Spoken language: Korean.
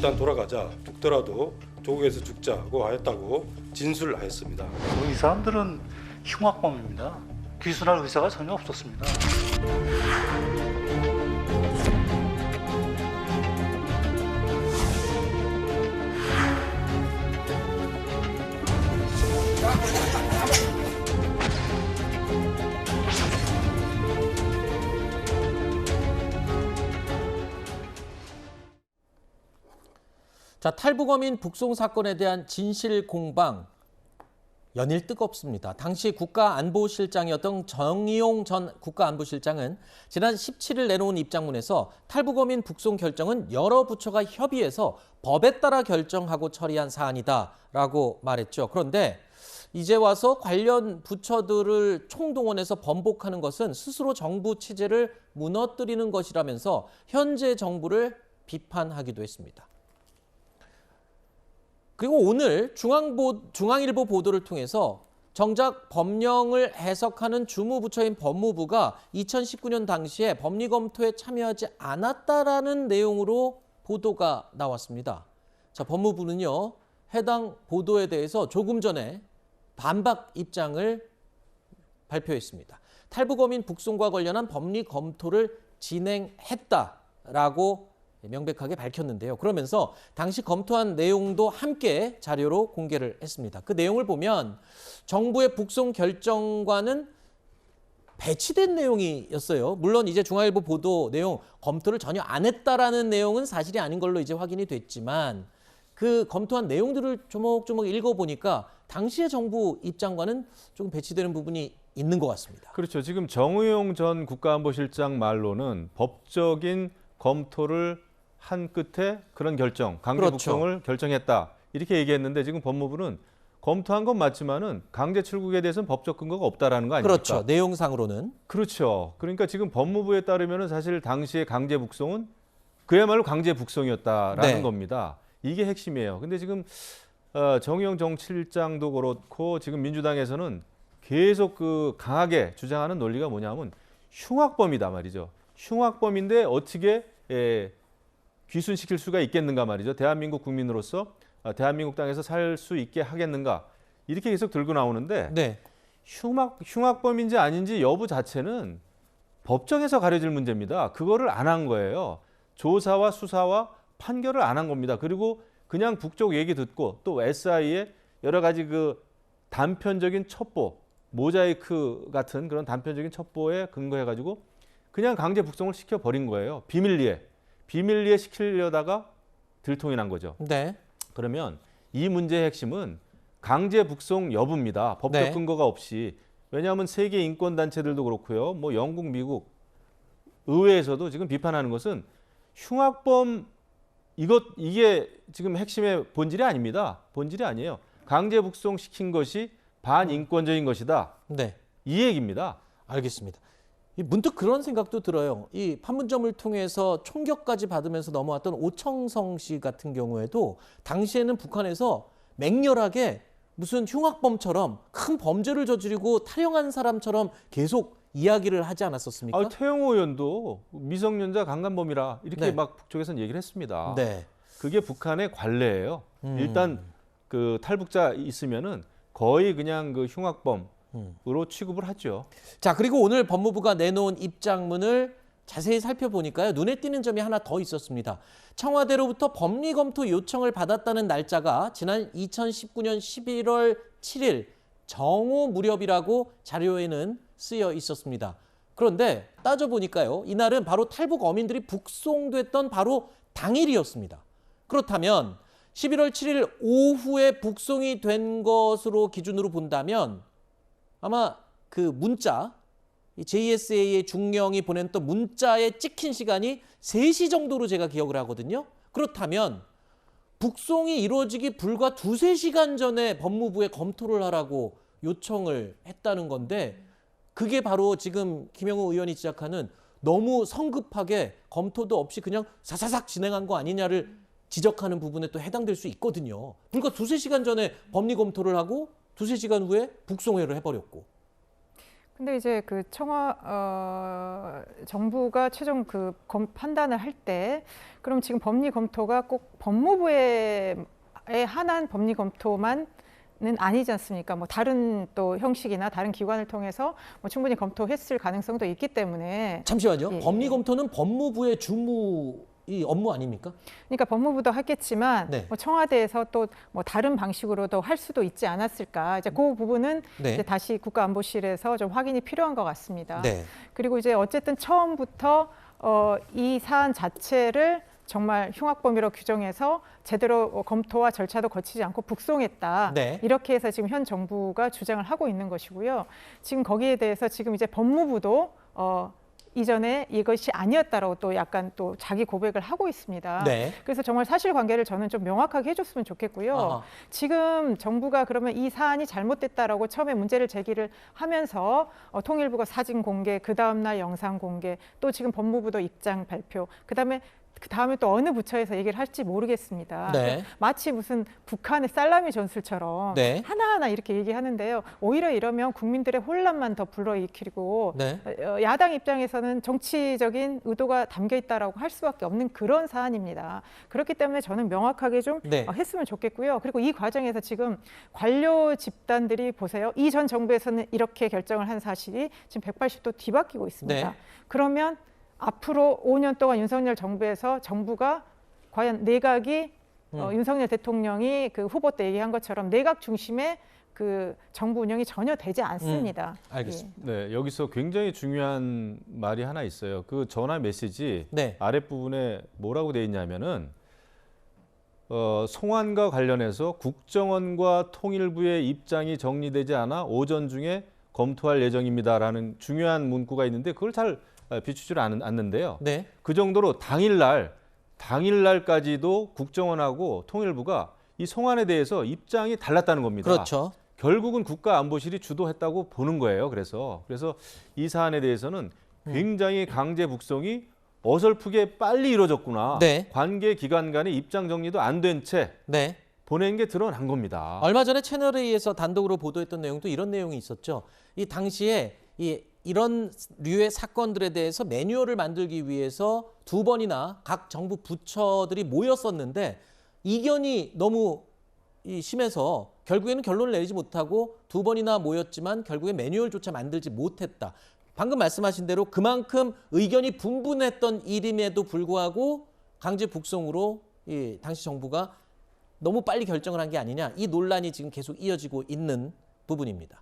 일단 돌아가자. 죽더라도 조국에서 죽자고 하였다고 진술을 하였습니다. 이 사람들은 흉악범입니다. 귀순할 의사가 전혀 없었습니다. 자, 탈북어민 북송 사건에 대한 진실 공방 연일 뜨겁습니다. 당시 국가안보실장이었던 정의용 전 국가안보실장은 지난 17일 내놓은 입장문에서 탈북어민 북송 결정은 여러 부처가 협의해서 법에 따라 결정하고 처리한 사안이다라고 말했죠. 그런데 이제 와서 관련 부처들을 총동원해서 번복하는 것은 스스로 정부 체제를 무너뜨리는 것이라면서 현재 정부를 비판하기도 했습니다. 그리고 오늘 중앙일보 보도를 통해서 정작 법령을 해석하는 주무부처인 법무부가 2019년 당시에 법리 검토에 참여하지 않았다라는 내용으로 보도가 나왔습니다. 자, 법무부는요, 해당 보도에 대해서 조금 전에 반박 입장을 발표했습니다. 탈북어민 북송과 관련한 법리 검토를 진행했다라고 명백하게 밝혔는데요. 그러면서 당시 검토한 내용도 함께 자료로 공개를 했습니다. 그 내용을 보면 정부의 북송 결정과는 배치된 내용이었어요. 물론 이제 중앙일보 보도 내용 검토를 전혀 안 했다라는 내용은 사실이 아닌 걸로 이제 확인이 됐지만 그 검토한 내용들을 조목조목 읽어보니까 당시의 정부 입장과는 조금 배치되는 부분이 있는 것 같습니다. 그렇죠. 지금 정의용 전 국가안보실장 말로는 법적인 검토를 한 끝에 그런 결정, 강제 그렇죠. 북송을 결정했다. 이렇게 얘기했는데 지금 법무부는 검토한 건 맞지만은 강제 출국에 대해서는 법적 근거가 없다라는 거 아닙니까? 그렇죠. 내용상으로는. 그렇죠. 그러니까 지금 법무부에 따르면은 사실 당시의 강제 북송은 그야말로 강제 북송이었다라는 네. 겁니다. 이게 핵심이에요. 근데 지금 정의용 정 실장도 그렇고 지금 민주당에서는 계속 그 강하게 주장하는 논리가 뭐냐면 흉악범이다 말이죠. 흉악범인데 어떻게 귀순시킬 수가 있겠는가 말이죠. 대한민국 국민으로서 대한민국 땅에서 살 수 있게 하겠는가. 이렇게 계속 들고 나오는데 네. 흉악범인지 아닌지 여부 자체는 법정에서 가려질 문제입니다. 그거를 안 한 거예요. 조사와 수사와 판결을 안 한 겁니다. 그리고 그냥 북쪽 얘기 듣고 또 SI의 여러 가지 그 단편적인 첩보, 모자이크 같은 그런 단편적인 첩보에 근거해가지고 그냥 강제 북송을 시켜버린 거예요. 비밀리에 시키려다가 들통이 난 거죠. 네. 그러면 이 문제의 핵심은 강제 북송 여부입니다. 법적 네. 근거가 없이. 왜냐하면 세계 인권 단체들도 그렇고요. 뭐 영국, 미국 의회에서도 지금 비판하는 것은 흉악범 이게 지금 핵심의 본질이 아닙니다. 본질이 아니에요. 강제 북송 시킨 것이 반인권적인 것이다. 네. 이 얘기입니다. 알겠습니다. 문득 그런 생각도 들어요. 이 판문점을 통해서 총격까지 받으면서 넘어왔던 오청성 씨 같은 경우에도 당시에는 북한에서 맹렬하게 무슨 흉악범처럼 큰 범죄를 저지르고 탈영한 사람처럼 계속 이야기를 하지 않았었습니까? 태영호 의원도 미성년자 강간범이라 이렇게 네. 막 북쪽에서는 얘기를 했습니다. 네. 그게 북한의 관례예요. 일단 그 탈북자 있으면은 거의 그냥 그 흉악범으로 취급을 하죠. 자, 그리고 오늘 법무부가 내놓은 입장문을 자세히 살펴보니까요. 눈에 띄는 점이 하나 더 있었습니다. 청와대로부터 법리 검토 요청을 받았다는 날짜가 지난 2019년 11월 7일 정오 무렵이라고 자료에는 쓰여 있었습니다. 그런데 따져보니까요. 이날은 바로 탈북 어민들이 북송됐던 바로 당일이었습니다. 그렇다면 11월 7일 오후에 북송이 된 것으로 기준으로 본다면 아마 그 문자, JSA의 중령이 보냈던 문자에 찍힌 시간이 3시 정도로 제가 기억을 하거든요. 그렇다면 북송이 이루어지기 불과 2-3시간 전에 법무부에 검토를 하라고 요청을 했다는 건데 그게 바로 지금 김영우 의원이 지적하는 너무 성급하게 검토도 없이 그냥 사사삭 진행한 거 아니냐를 지적하는 부분에 또 해당될 수 있거든요. 불과 2-3시간 전에 법리 검토를 하고 2-3시간 후에 북송회를 해버렸고. 근데 이제 그 정부가 최종 판단을 할 때 그럼 지금 법리 검토가 꼭 법무부에 한한 법리 검토만은 아니지 않습니까? 뭐 다른 또 형식이나 다른 기관을 통해서 뭐 충분히 검토했을 가능성도 있기 때문에 잠시만요. 예, 법리 예. 검토는 법무부의 이 업무 아닙니까? 그러니까 법무부도 하겠지만 네. 뭐 청와대에서 또 뭐 다른 방식으로도 할 수도 있지 않았을까? 이제 그 부분은 네. 이제 다시 국가안보실에서 좀 확인이 필요한 것 같습니다. 네. 그리고 이제 어쨌든 처음부터 이 사안 자체를 정말 흉악범위로 규정해서 제대로 검토와 절차도 거치지 않고 북송했다. 네. 이렇게 해서 지금 현 정부가 주장을 하고 있는 것이고요. 지금 거기에 대해서 지금 이제 법무부도 이전에 이것이 아니었다라고 또 약간 또 자기 고백을 하고 있습니다. 네. 그래서 정말 사실관계를 저는 좀 명확하게 해줬으면 좋겠고요. 아하. 지금 정부가 그러면 이 사안이 잘못됐다라고 처음에 문제를 제기를 하면서 통일부가 사진 공개, 그 다음날 영상 공개, 또 지금 법무부도 입장 발표, 그 다음에 또 어느 부처에서 얘기를 할지 모르겠습니다. 네. 마치 무슨 북한의 살라미 전술처럼 네. 하나하나 이렇게 얘기하는데요. 오히려 이러면 국민들의 혼란만 더 불러일으키고 네. 야당 입장에서는 정치적인 의도가 담겨 있다라고 할 수밖에 없는 그런 사안입니다. 그렇기 때문에 저는 명확하게 좀 네. 했으면 좋겠고요. 그리고 이 과정에서 지금 관료 집단들이 보세요. 이 전 정부에서는 이렇게 결정을 한 사실이 지금 180도 뒤바뀌고 있습니다. 네. 그러면 앞으로 5년 동안 윤석열 정부에서 정부가 과연 내각이 윤석열 대통령이 그 후보 때 얘기한 것처럼 내각 중심의 그 정부 운영이 전혀 되지 않습니다. 알겠습니다. 네, 여기서 굉장히 중요한 말이 하나 있어요. 그 전화 메시지 네. 아랫부분에 뭐라고 돼 있냐면은 송환과 관련해서 국정원과 통일부의 입장이 정리되지 않아 오전 중에 검토할 예정입니다라는 중요한 문구가 있는데 그걸 잘 비추질 않는데요. 네. 그 정도로 당일날까지도 국정원하고 통일부가 이 송환에 대해서 입장이 달랐다는 겁니다. 그렇죠. 결국은 국가안보실이 주도했다고 보는 거예요. 그래서 이 사안에 대해서는 굉장히 강제 북송이 어설프게 빨리 이루어졌구나. 네. 관계 기관 간의 입장 정리도 안 된 채 네. 보낸 게 드러난 겁니다. 얼마 전에 채널A에서 단독으로 보도했던 내용도 이런 내용이 있었죠. 이 당시에 이런 류의 사건들에 대해서 매뉴얼을 만들기 위해서 2번이나 각 정부 부처들이 모였었는데 이견이 너무 심해서 결국에는 결론을 내리지 못하고 2번이나 모였지만 결국에 매뉴얼조차 만들지 못했다. 방금 말씀하신 대로 그만큼 의견이 분분했던 일임에도 불구하고 강제 북송으로 이 당시 정부가 너무 빨리 결정을 한 게 아니냐. 이 논란이 지금 계속 이어지고 있는 부분입니다.